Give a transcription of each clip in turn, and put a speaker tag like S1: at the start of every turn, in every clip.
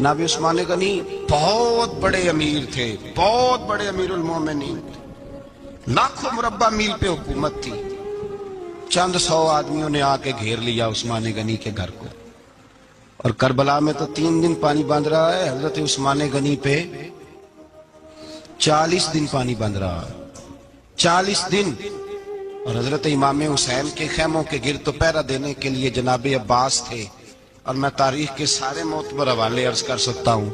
S1: جناب عثمان غنی بہت بڑے امیر تھے، بہت بڑے امیر المومنین، لاکھوں مربع میل پہ حکومت تھی۔ چند سو آدمیوں نے آ کے گھیر لیا عثمان غنی کے گھر کو، اور کربلا میں تو 3 دن پانی بند رہا ہے، حضرت عثمان غنی پہ 40 دن پانی بند رہا ہے، 40 دن۔ اور حضرت امام حسین کے خیموں کے گرد تو پہرا دینے کے لیے جناب عباس تھے۔ اور میں تاریخ کے سارے معتبر حوالے عرض کر سکتا ہوں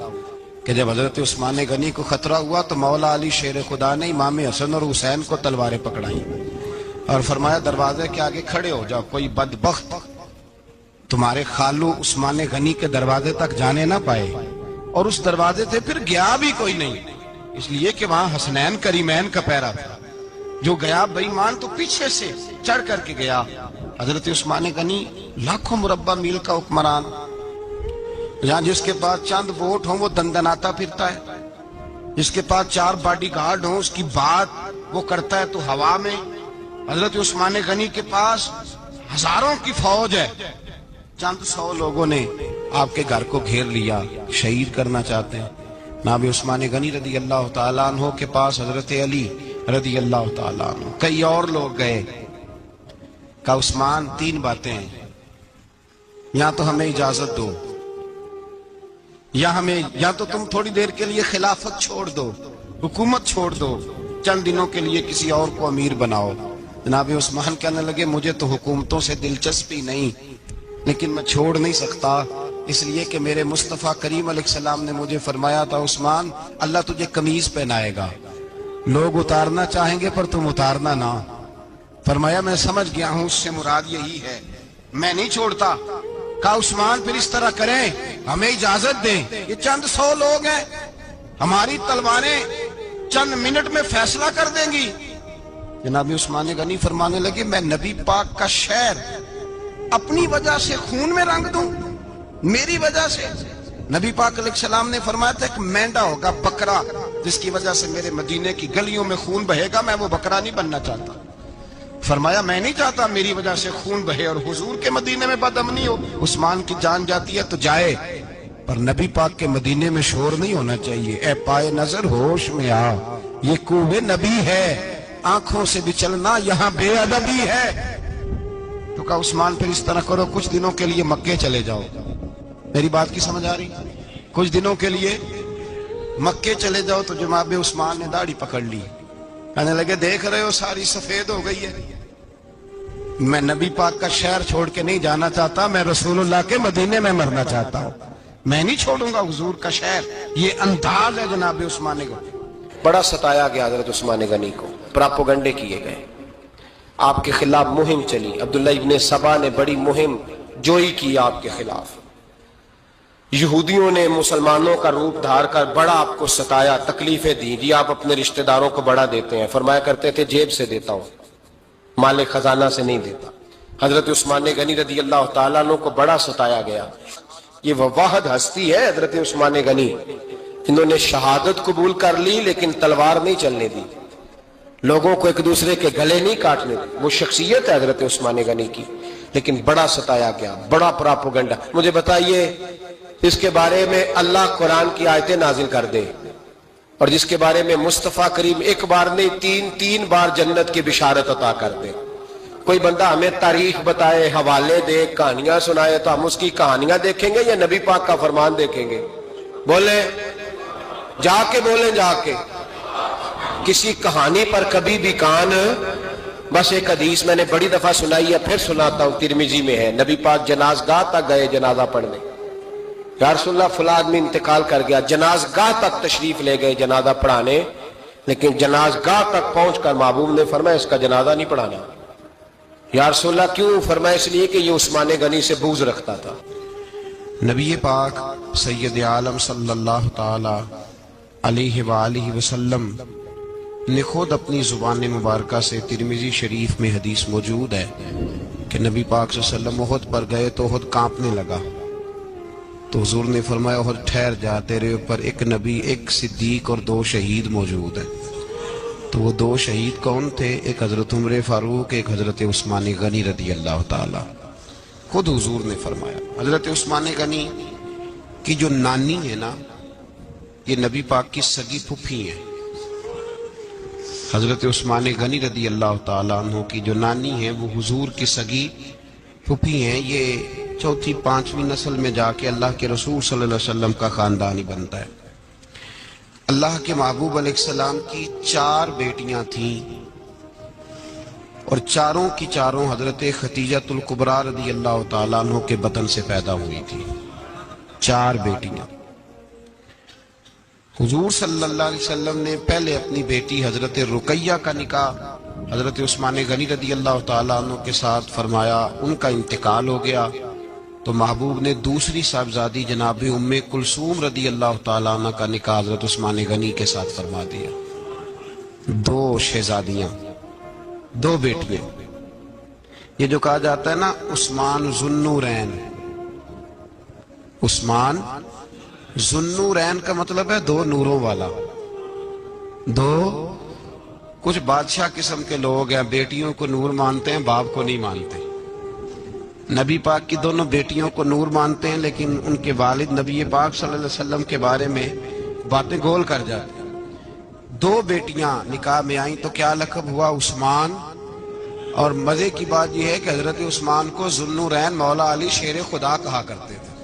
S1: کہ جب حضرت عثمان غنی کو خطرہ ہوا تو مولا علی شیر خدا نے امام حسن اور حسین کو تلواریں پکڑائیں اور فرمایا دروازے کے آگے کھڑے ہو جاؤ، کوئی بدبخت تمہارے خالو عثمان غنی کے دروازے تک جانے نہ پائے۔ اور اس دروازے سے پھر گیا بھی کوئی نہیں، اس لیے کہ وہاں حسنین کریمین کا پہرا تھا۔ جو گیا بے ایمان تو پیچھے سے چڑھ کر کے گیا۔ حضرت عثمان غنی لاکھوں مربع میل کا حکمران، جہاں جس کے پاس چند ووٹ ہوں وہ دندناتا پھرتا ہے، جس کے پاس 4 باڈی گارڈ ہوں اس کی بات وہ کرتا ہے تو ہوا میں۔ حضرت عثمان غنی کے پاس ہزاروں کی فوج ہے، چند 100 لوگوں نے آپ کے گھر کو گھیر لیا، شہید کرنا چاہتے ہیں۔ جناب عثمان غنی رضی اللہ تعالیٰ عنہ کے پاس حضرت علی رضی اللہ تعالیٰ عنہ، کئی اور لوگ گئے۔ کہا عثمان 3 باتیں ہیں، یا تو ہمیں اجازت دو، یا تو تم تھوڑی دیر کے لیے خلافت چھوڑ دو، حکومت چھوڑ دو، چند دنوں کے لیے کسی اور کو امیر بناؤ۔ جناب عثمان کہنے لگے مجھے تو حکومتوں سے دلچسپی نہیں، لیکن میں چھوڑ نہیں سکتا، اس لیے کہ میرے مصطفیٰ کریم علیہ السلام نے مجھے فرمایا تھا عثمان اللہ تجھے قمیض پہنائے گا، لوگ اتارنا چاہیں گے پر تم اتارنا نہ۔ فرمایا میں سمجھ گیا ہوں، اس سے مراد یہی ہے، میں نہیں چھوڑتا۔ کہا عثمان پھر اس طرح کریں، ہمیں اجازت دیں، یہ چند 100 لوگ ہیں، ہماری تلواریں چند منٹ میں فیصلہ کر دیں گی۔ جناب عثمان غنی فرمانے لگے میں نبی پاک کا شہر اپنی وجہ سے خون میں رنگ دوں، میری وجہ سے؟ نبی پاک علیہ السلام نے فرمایا تھا ایک مینڈا ہوگا، بکرا، جس کی وجہ سے میرے مدینے کی گلیوں میں خون بہے گا، میں وہ بکرا نہیں بننا چاہتا۔ فرمایا میں نہیں چاہتا میری وجہ سے خون بہے اور حضور کے مدینے میں بدامنی ہو۔ عثمان کی جان جاتی ہے تو جائے، پر نبی پاک کے مدینے میں شور نہیں ہونا چاہیے۔ اے پائے نظر ہوش میں آ، یہ کوہ نبی ہے، آنکھوں سے بھی چلنا یہاں بے ادبی ہے۔ تو کہا عثمان پھر اس طرح کرو، کچھ دنوں کے لیے مکے چلے جاؤ۔ میری بات کی سمجھ آ رہی؟ کچھ دنوں کے لیے مکے چلے جاؤ۔ تو جناب عثمان نے داڑھی پکڑ لی، کہنے لگے دیکھ رہے ہو ساری سفید ہو گئی ہے، میں نبی پاک کا شہر چھوڑ کے نہیں جانا چاہتا، میں رسول اللہ کے مدینے میں مرنا چاہتا ہوں، میں نہیں چھوڑوں گا حضور کا شہر۔ یہ انداز ہے جناب عثمان غنی۔
S2: بڑا ستایا گیا حضرت عثمان غنی کو، پراپوگنڈے کیے گئے، آپ کے خلاف مہم چلی، عبداللہ ابن سبا نے بڑی مہم جوئی کی آپ کے خلاف، یہودیوں نے مسلمانوں کا روپ دھار کر بڑا آپ کو ستایا، تکلیفیں دی۔ جی آپ اپنے رشتہ داروں کو بڑا دیتے ہیں، فرمایا کرتے تھے جیب سے دیتا ہوں، مال خزانہ سے نہیں دیتا۔ حضرت عثمان غنی رضی اللہ تعالیٰ عنہ کو بڑا ستایا گیا۔ یہ وہ واحد ہستی ہے حضرت عثمان غنی، انہوں نے شہادت قبول کر لی لیکن تلوار نہیں چلنے دی، لوگوں کو ایک دوسرے کے گلے نہیں کاٹنے دی۔ وہ شخصیت ہے حضرت عثمان غنی کی، لیکن بڑا ستایا گیا، بڑا پراپوگنڈا۔ مجھے بتائیے اس کے بارے میں اللہ قرآن کی آیتیں نازل کر دے، اور جس کے بارے میں مصطفیٰ کریم ایک بار نہیں تین بار جنت کی بشارت عطا کر دے، کوئی بندہ ہمیں تاریخ بتائے، حوالے دے، کہانیاں سنائے، تو ہم اس کی کہانیاں دیکھیں گے یا نبی پاک کا فرمان دیکھیں گے؟ بولیں، جا کے بولیں، جا کے۔ کسی کہانی پر کبھی بھی کان، بس ایک حدیث میں نے بڑی دفعہ سنائی ہے، پھر سناتا ہوں، ترمذی میں ہے، نبی پاک جنازگاہ تک گئے جنازہ پڑھنے، یا رسول اللہ فلاں آدمی انتقال کر گیا، جنازگاہ تک تشریف لے گئے جنازہ پڑھانے، لیکن جنازگاہ تک پہنچ کر محبوب نے فرمایا اس کا جنازہ نہیں پڑھانا۔ یا رسول اللہ کیوں؟ فرمایا اس لیے کہ یہ عثمان غنی سے بغض رکھتا تھا۔
S1: نبی پاک سید عالم صلی اللہ تعالی علیہ وآلہ وسلم نے خود اپنی زبان مبارکہ سے، ترمذی شریف میں حدیث موجود ہے کہ نبی پاک صلی اللہ علیہ وسلم احد پر گئے تو احد کانپنے لگا، تو حضور نے فرمایا احد ٹھہر جا، تیرے اوپر ایک نبی، ایک صدیق اور 2 شہید موجود ہیں۔ تو وہ 2 شہید کون تھے؟ ایک حضرت عمر فاروق، ایک حضرت عثمان غنی رضی اللہ تعالی۔ خود حضور نے فرمایا۔ حضرت عثمان غنی کی جو نانی ہے نا، یہ نبی پاک کی سگی پھوپھی ہیں۔ حضرت عثمان غنی رضی اللہ تعالیٰ عنہ کی جو نانی ہے وہ حضور کی سگی پھوپھی ہیں۔ یہ چوتھی پانچویں نسل میں جا کے اللہ کے رسول صلی اللہ علیہ وسلم کا خاندان ہی بنتا ہے۔ اللہ کے محبوب علیہ السلام کی 4 بیٹیاں تھیں، اور چاروں کی چاروں حضرت خدیجۃ الکبریٰ رضی اللہ تعالیٰ عنہ کے بطن سے پیدا ہوئی تھی۔ 4 بیٹیاں۔ حضور صلی اللہ علیہ وسلم نے پہلے اپنی بیٹی حضرت رقیہ کا نکاح حضرت عثمان غنی رضی اللہ تعالیٰ عنہ کے ساتھ فرمایا، ان کا انتقال ہو گیا تو محبوب نے دوسری صاحبزادی جناب ام کلثوم رضی اللہ تعالیٰ عنہ کا نکاح حضرت عثمان غنی کے ساتھ فرما دیا۔ 2 شہزادیاں، 2 بیٹیاں۔ یہ جو کہا جاتا ہے نا عثمان ذوالنورین، عثمان ذوالنورین کا مطلب ہے 2 نوروں والا۔ 2 کچھ بادشاہ قسم کے لوگ ہیں، بیٹیوں کو نور مانتے ہیں، باپ کو نہیں مانتے۔ نبی پاک کی دونوں بیٹیوں کو نور مانتے ہیں، لیکن ان کے والد نبی پاک صلی اللہ علیہ وسلم کے بارے میں باتیں گول کر جاتے ہیں۔ 2 بیٹیاں نکاح میں آئیں تو کیا لقب ہوا؟ عثمان۔ اور مزے کی بات یہ ہے کہ حضرت عثمان کو ذوالنورین مولا علی شیر خدا کہا کرتے تھے،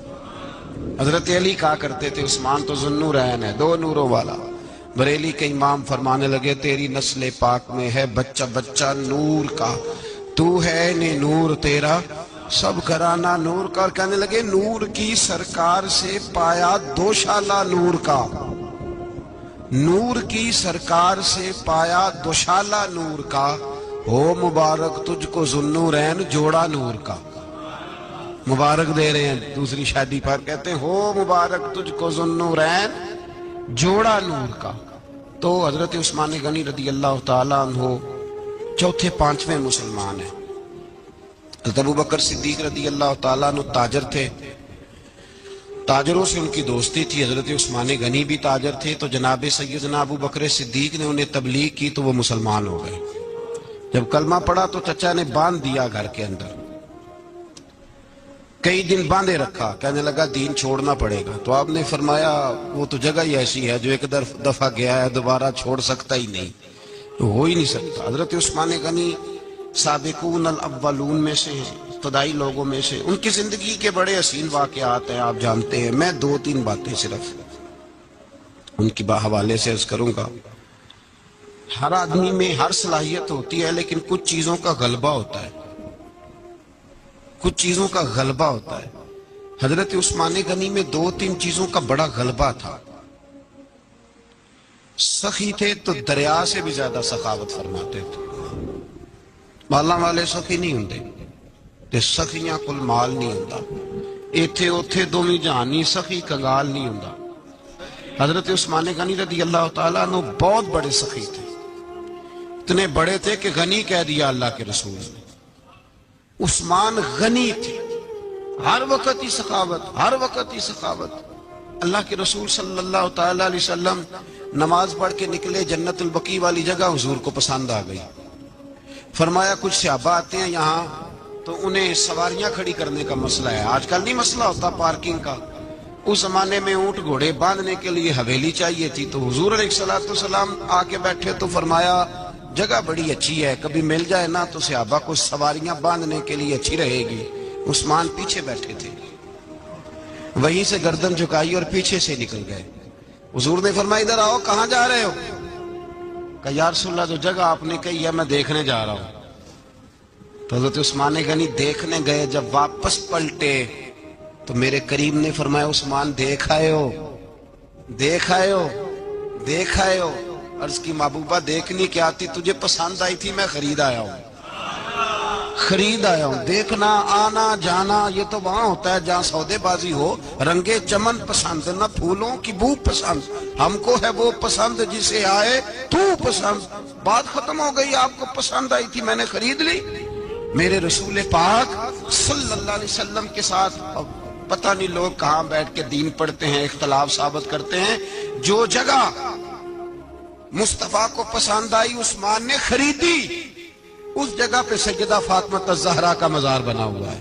S1: حضرت علی کہا کرتے تھے عثمان تو ذوالنورین ہے، 2 نوروں والا۔ بریلی کے امام فرمانے لگے تیری نسل پاک میں ہے بچہ بچہ نور کا، تو ہے نے نور تیرا سب گھرانہ نور کا، اور کہنے لگے نور کی سرکار سے پایا 2 شالہ نور کا، نور کی سرکار سے پایا 2 شالہ نور کا، ہو مبارک تجھ کو ذوالنورین جوڑا نور کا۔ مبارک دے رہے ہیں دوسری شادی پر، کہتے ہیں ہو مبارک تجھ کو ذوالنورین جوڑا نور کا۔ تو حضرت عثمان غنی رضی اللہ تعالیٰ عنہ 4 5ویں مسلمان ہیں۔ حضرت ابو بکر صدیق رضی اللہ تعالیٰ عنہ تاجر تھے، تاجروں سے ان کی دوستی تھی۔ حضرت عثمان غنی بھی تاجر تھے، تو جناب سیدنا ابو بکر صدیق نے انہیں تبلیغ کی تو وہ مسلمان ہو گئے۔ جب کلمہ پڑھا تو چچا نے باندھ دیا گھر کے اندر، کئی دن باندھے رکھا، کہنے لگا دین چھوڑنا پڑے گا۔ تو آپ نے فرمایا وہ تو جگہ ہی ایسی ہے جو ایک دفعہ گیا ہے دوبارہ چھوڑ سکتا ہی نہیں، ہو ہی نہیں سکتا۔ حضرت عثمان غنی سابقون الاولون میں سے ہیں، ابتدائی لوگوں میں سے۔ ان کی زندگی کے بڑے حسین واقعات ہیں، آپ جانتے ہیں۔ میں 2-3 باتیں صرف ان کی حوالے سے عرض کروں گا۔ ہر آدمی میں ہر صلاحیت ہوتی ہے، لیکن کچھ چیزوں کا غلبہ ہوتا ہے، کچھ چیزوں کا غلبہ ہوتا ہے۔ حضرت عثمان غنی میں 2-3 چیزوں کا بڑا غلبہ تھا۔ سخی تھے تو دریا سے بھی زیادہ سخاوت فرماتے تھے۔ مالاں والے سخی نہیں ہوندے تے سخیاں کل مال نہیں ہوندا، ایتھے اوتھے دوویں جہانی سخی کنگال نہیں ہوندا۔ حضرت عثمان غنی رضی اللہ تعالیٰ عنہ بہت بڑے سخی تھے، اتنے بڑے تھے کہ غنی کہہ دیا اللہ کے رسول نے۔ عثمان غنی تھے، ہر وقت ہی سخاوت، ہر وقت ہی سخاوت۔ اللہ کے رسول صلی اللہ تعالیٰ علیہ وسلم نماز پڑھ کے نکلے، جنت البقیع والی جگہ حضور کو پسند آ گئی۔ فرمایا کچھ صحابہ آتے ہیں یہاں تو انہیں سواریاں کھڑی کرنے کا مسئلہ ہے۔ آج کل نہیں مسئلہ ہوتا پارکنگ کا، اس زمانے میں اونٹ گھوڑے باندھنے کے لیے حویلی چاہیے تھی، تو حضور علیہ السلام آ کے بیٹھے تو فرمایا جگہ بڑی اچھی ہے، کبھی مل جائے نا تو صحابہ کو سواریاں باندھنے کے لیے اچھی رہے گی۔ عثمان پیچھے بیٹھے تھے، وہیں سے گردن جھکائی اور پیچھے سے نکل گئے۔ حضور نے فرمایا ادھر آؤ، کہاں جا رہے ہو؟ کہا یا رسول اللہ جو جگہ آپ نے کہی ہے میں دیکھنے جا رہا ہوں۔ تو حضرت عثمان غنی دیکھنے گئے، جب واپس پلٹے تو میرے کریم نے فرمایا عثمان دیکھ آئے ہو، دیکھ آئے ہو، دیکھ آئے ہو؟ عرض کی محبوبہ دیکھنی کیا تھی، تجھے پسند آئی تھی، میں خرید آیا ہوں، خرید آیا ہوں۔ دیکھنا آنا جانا یہ تو وہاں ہوتا ہے جہاں سودے بازی ہو، رنگے چمن پسند نہ پھولوں کی بو پسند، ہم کو ہے وہ پسند جسے آئے تو پسند۔ بات ختم ہو گئی، آپ کو پسند آئی تھی میں نے خرید لی۔ میرے رسول پاک صلی اللہ علیہ وسلم کے ساتھ پتہ نہیں لوگ کہاں بیٹھ کے دین پڑھتے ہیں، اختلاف ثابت کرتے ہیں۔ جو جگہ مصطفیٰ کو پسند آئی عثمان نے خریدی، اس جگہ پہ سیدہ فاطمہ الزہرا کا مزار بنا ہوا ہے۔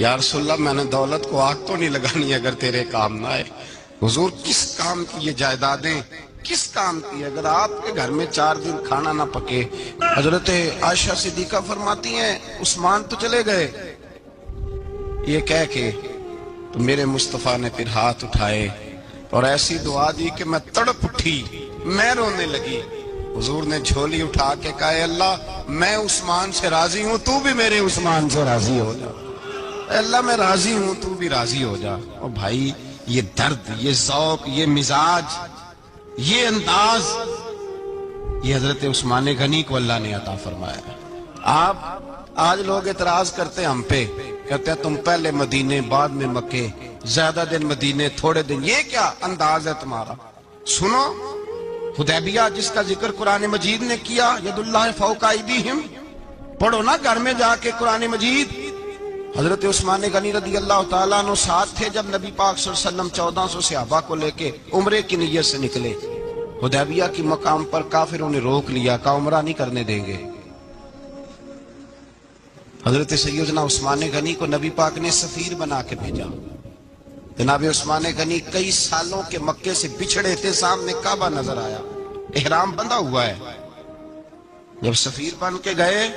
S1: یا رسول اللہ میں نے دولت کو آگ تو نہیں لگانی اگر تیرے کام نہ آئے. حضور کس کام کی یہ جائیدادیں، کس کام کی؟ اگر آپ کے گھر میں 4 دن کھانا نہ پکے. حضرت عائشہ صدیقہ فرماتی ہیں عثمان تو چلے گئے، یہ کہہ کے تو میرے مصطفیٰ نے پھر ہاتھ اٹھائے اور ایسی دعا دی کہ میں تڑپ اٹھی، میں رونے لگی. حضور نے جھولی اٹھا کے کہا اے اللہ میں عثمان سے راضی ہوں، تو بھی میرے عثمان سے راضی ہو جا. اے اللہ میں راضی ہوں، تو بھی راضی ہو جا. اور بھائی یہ درد، یہ ذوق، یہ مزاج، یہ انداز، یہ حضرت عثمان غنی کو اللہ نے عطا فرمایا. آپ آج لوگ اعتراض کرتے ہم پہ، کہتے ہیں تم پہلے مدینے بعد میں مکے، زیادہ دن مدینے تھوڑے دن. یہ کیا انداز ہے تمہارا؟ سنو حدیبیہ جس کا ذکر قرآن مجید نے کیا، ید اللہ فوق ایدیہم، پڑھو نا گھر میں جا کے قرآن مجید. حضرت عثمان غنی رضی اللہ تعالیٰ عنہ ساتھ تھے جب نبی پاک صلی اللہ علیہ وسلم 1400 صحابہ کو لے کے عمرے کی نیت سے نکلے. حدیبیہ کی مقام پر کافروں نے روک لیا، کہا عمرہ نہیں کرنے دیں گے. حضرت سیدنا عثمان غنی کو نبی پاک نے سفیر بنا کے بھیجا. جناب عثمان غنی کئی سالوں کے مکے سے بچھڑے تھے، سامنے کعبہ نظر آیا، احرام بندھا ہوا ہے. جب سفیر بن کے گئے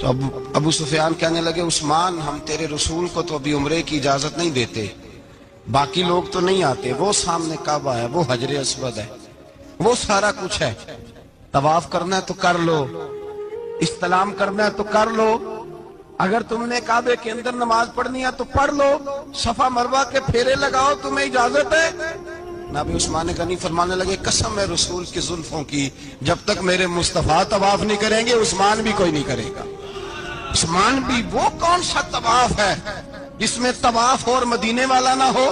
S1: تو ابو سفیان کہنے لگے عثمان ہم تیرے رسول کو تو ابھی عمرے کی اجازت نہیں دیتے، باقی لوگ تو نہیں آتے. وہ سامنے کعبہ ہے، وہ حجر اسود ہے، وہ سارا کچھ ہے. طواف کرنا ہے تو کر لو، استلام کرنا ہے تو کر لو، اگر تم نے کعبے کے اندر نماز پڑھنی ہے تو پڑھ لو، صفا مروہ کے پھیرے لگاؤ، تمہیں اجازت ہے. نبی عثمان غنی فرمانے لگے قسم ہے رسول کی زلفوں کی، جب تک میرے مصطفیٰ طواف نہیں کریں گے عثمان بھی کوئی نہیں کرے گا. عثمان بھی وہ کون سا طواف ہے جس میں طواف اور مدینے والا نہ ہو؟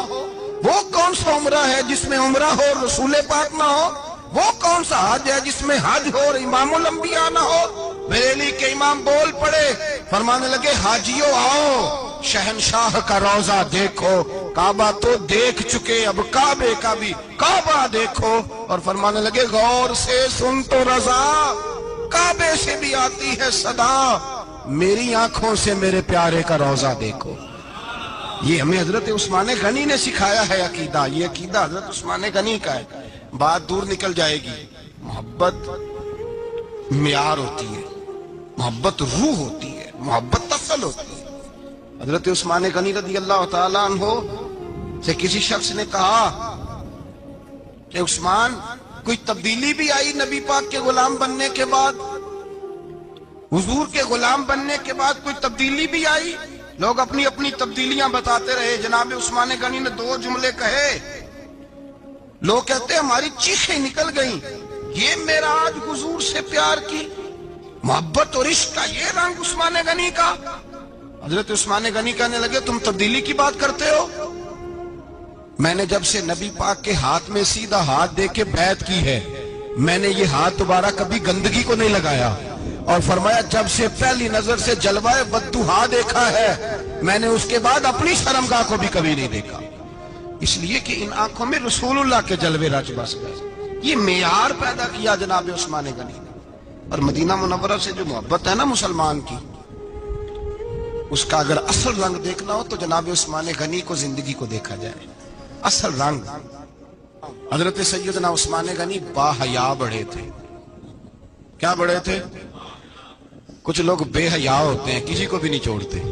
S1: وہ کون سا عمرہ ہے جس میں عمرہ ہو اور رسول پاک نہ ہو؟ وہ کون سا حج ہے جس میں حج ہو اور امام الانبیاء نہ ہو؟ بریلی کے امام بول پڑے، فرمانے لگے حاجیوں آؤ شہنشاہ کا روضہ دیکھو، کعبہ تو دیکھ چکے اب کعبے کا بھی کعبہ دیکھو. اور فرمانے لگے غور سے سن تو رضا، کعبے سے بھی آتی ہے صدا، میری آنکھوں سے میرے پیارے کا روضہ دیکھو. یہ ہمیں حضرت عثمان غنی نے سکھایا ہے عقیدہ، یہ عقیدہ حضرت عثمان غنی کا ہے. بات دور نکل جائے گی. محبت معیار ہوتی ہے، محبت روح ہوتی ہے، محبت اصل ہوتی ہے. حضرت عثمان غنی رضی اللہ تعالیٰ عنہ سے کسی شخص نے کہا کہ عثمان کوئی تبدیلی بھی آئی نبی پاک کے غلام بننے کے بعد؟ حضور کے غلام بننے کے بعد کوئی تبدیلی بھی آئی؟ لوگ اپنی اپنی تبدیلیاں بتاتے رہے. جناب عثمان غنی نے 2 جملے کہے، لوگ کہتے ہیں ہماری چیخیں نکل گئیں، یہ میرا آج حضور سے پیار کی محبت اور عشق کا یہ رنگ عثمان غنی کا. حضرت عثمان غنی کہنے لگے تم تبدیلی کی بات کرتے ہو؟ میں نے جب سے نبی پاک کے ہاتھ میں سیدھا ہاتھ دے کے بیعت کی ہے، میں نے یہ ہاتھ دوبارہ کبھی گندگی کو نہیں لگایا. اور فرمایا جب سے پہلی نظر سے جلوہ بددہا دیکھا ہے، میں نے اس کے بعد اپنی شرمگاہ کو بھی کبھی نہیں دیکھا، اس لیے کہ ان آنکھوں میں رسول اللہ کے جلوے رچ بس گئے. یہ معیار پیدا کیا جناب عثمان غنی نے. اور مدینہ منورہ سے جو محبت ہے نا مسلمان کی، اس کا اگر اصل رنگ دیکھنا ہو تو جناب عثمان غنی کو زندگی کو دیکھا جائے. اصل رنگ. حضرت سیدنا عثمان غنی با حیا بڑے تھے. کیا بڑے تھے؟ کچھ لوگ بے حیا ہوتے ہیں، کسی کو بھی نہیں چھوڑتے،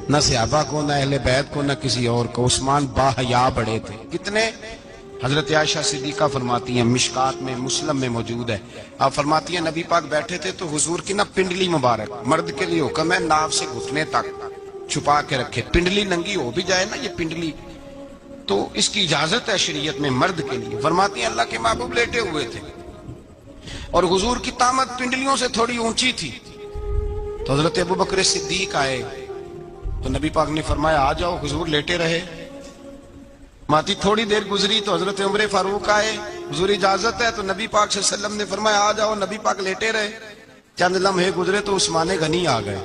S1: نہ صحابہ کو، نہ اہل بیت کو، نہ کسی اور کو. عثمان با حیا بڑے تھے. کتنے؟ حضرت عائشہ صدیقہ فرماتی ہیں، مشکات میں مسلم میں موجود ہے، آپ فرماتی ہیں نبی پاک بیٹھے تھے تو حضور کی نا پنڈلی مبارک، مرد کے لیے حکم ہے ناف سے گھٹنے تک چھپا کے رکھے. پنڈلی ننگی ہو بھی جائے نا یہ پنڈلی تو اس کی اجازت ہے شریعت میں مرد کے لیے. فرماتی ہیں اللہ کے محبوب لیٹے ہوئے تھے اور حضور کی طامت پنڈلیوں سے تھوڑی اونچی تھی. تو حضرت ابو بکر صدیق آئے تو نبی پاک نے فرمایا آ جاؤ. حضور لیٹے رہے. ماتی تھوڑی دیر گزری تو حضرت عمر فاروق آئے، حضور اجازت ہے؟ تو نبی پاک صلی اللہ علیہ وسلم نے فرمایا آ جاؤ. نبی پاک لیٹے رہے. چند لمحے گزرے تو عثمان غنی آ گئے.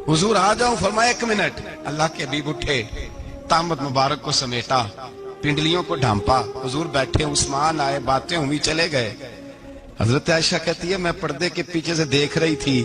S1: حضور آ جاؤ. فرمایا 1 منٹ. اللہ کے حبیب اٹھے، طامت مبارک کو سمیٹا، پنڈلیوں کو ڈھانپا. حضور بیٹھے، عثمان آئے، باتیں ہوئی، چلے گئے. حضرت عائشہ کہتی ہے میں پردے کے پیچھے سے دیکھ رہی تھی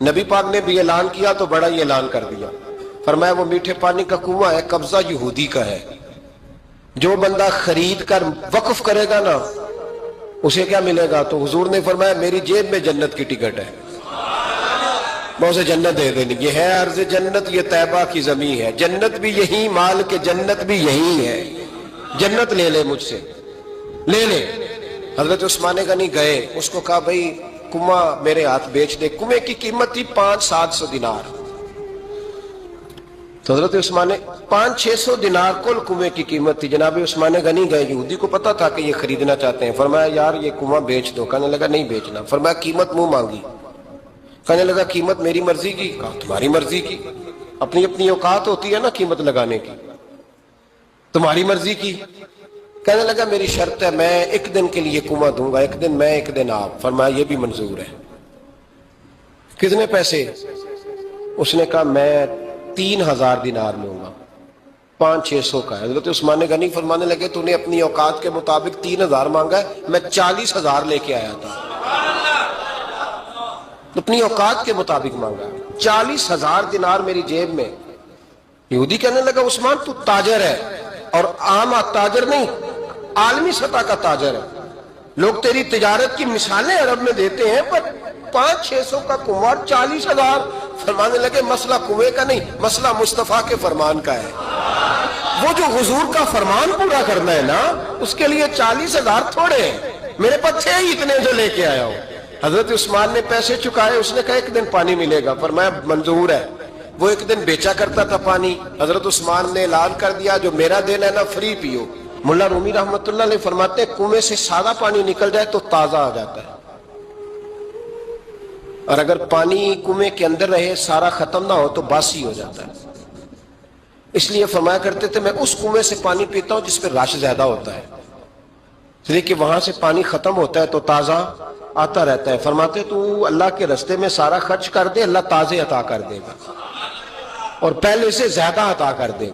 S2: نبی پاک نے بھی اعلان کیا تو بڑا ہی اعلان کر دیا، فرمایا وہ میٹھے پانی کا کنواں ہے، قبضہ یہودی کا ہے، جو بندہ خرید کر وقف کرے گا نا اسے کیا ملے گا؟ تو حضور نے فرمایا میری جیب میں جنت کی ٹکٹ ہے، میں اسے جنت دے دینی، یہ ہے عرض جنت، یہ طیبہ کی زمین ہے، جنت بھی یہی، مال کے جنت بھی یہی ہے، جنت لے لے مجھ سے، لے لے۔ حضرت عثمان غنی گئے، اس کو کہا بھئی کنواں میرے ہاتھ بیچ دے۔ کنویں کی قیمت تھی 500-700 دینار، تو حضرت عثمان 500-600 دینار کل کنویں کی قیمت تھی۔ جناب عثمان غنی گئے، یہودی کو پتا تھا کہ یہ خریدنا چاہتے ہیں، فرمایا یار یہ کنواں بیچ دو۔ کہنے لگا نہیں بیچنا۔ فرمایا قیمت منہ مانگی، کہنے لگا قیمت میری مرضی کی، کہا تمہاری مرضی کی، اپنی اپنی اوقات ہوتی ہے نا قیمت لگانے کی، تمہاری مرضی کی۔ کہنے لگا میری شرط ہے میں ایک دن کے لیے کنواں دوں گا، ایک دن میں ایک دن آپ۔ فرمایا یہ بھی منظور ہے۔ کتنے پیسے؟ اس نے کہا میں 3000 دینار لوں گا، 500-600 کا ہے۔ حضرت عثمان غنی فرمانے لگے تو نے اپنی اوقات کے مطابق 3000 مانگا ہے، میں 40,000 لے کے آیا تھا، اپنی اوقات کے مطابق مانگا، 40,000 دینار میری جیب میں۔ یہودی کہنے لگا عثمان تو تاجر ہے، اور عام تاجر نہیں، عالمی سطح کا تاجر ہے، لوگ تیری تجارت کی مثالیں عرب میں دیتے ہیں، پر 500-600 کا کنواں 40,000۔ فرمانے لگے مسئلہ کنویں کا نہیں، مسئلہ مصطفیٰ کے فرمان کا ہے، وہ جو حضور کا فرمان پورا کرنا ہے نا اس کے لیے 40,000 تھوڑے ہیں، میرے پاس تھے ہی اتنے جو لے کے آیا ہوں۔ حضرت عثمان نے پیسے چکائے، اس نے کہا ایک دن پانی ملے گا، فرمایا منظور ہے۔ وہ ایک دن بیچا کرتا تھا پانی، حضرت عثمان نے اعلان کر دیا جو میرا دن ہے نا فری پیو۔ ملا رومی رحمت اللہ علیہ فرماتے ہیں کنویں سے سادہ پانی نکل جائے تو تازہ آ جاتا ہے، اور اگر پانی کنویں کے اندر رہے سارا ختم نہ ہو تو باسی ہو جاتا ہے۔ اس لیے فرمایا کرتے تھے میں اس کنویں سے پانی پیتا ہوں جس پہ رش زیادہ ہوتا ہے، اس لیے کہ وہاں سے پانی ختم ہوتا ہے تو تازہ آتا رہتا ہے۔ فرماتے تو اللہ کے رستے میں سارا خرچ کر دے، اللہ تازے عطا کر دے گا اور پہلے سے زیادہ عطا کر دے گا۔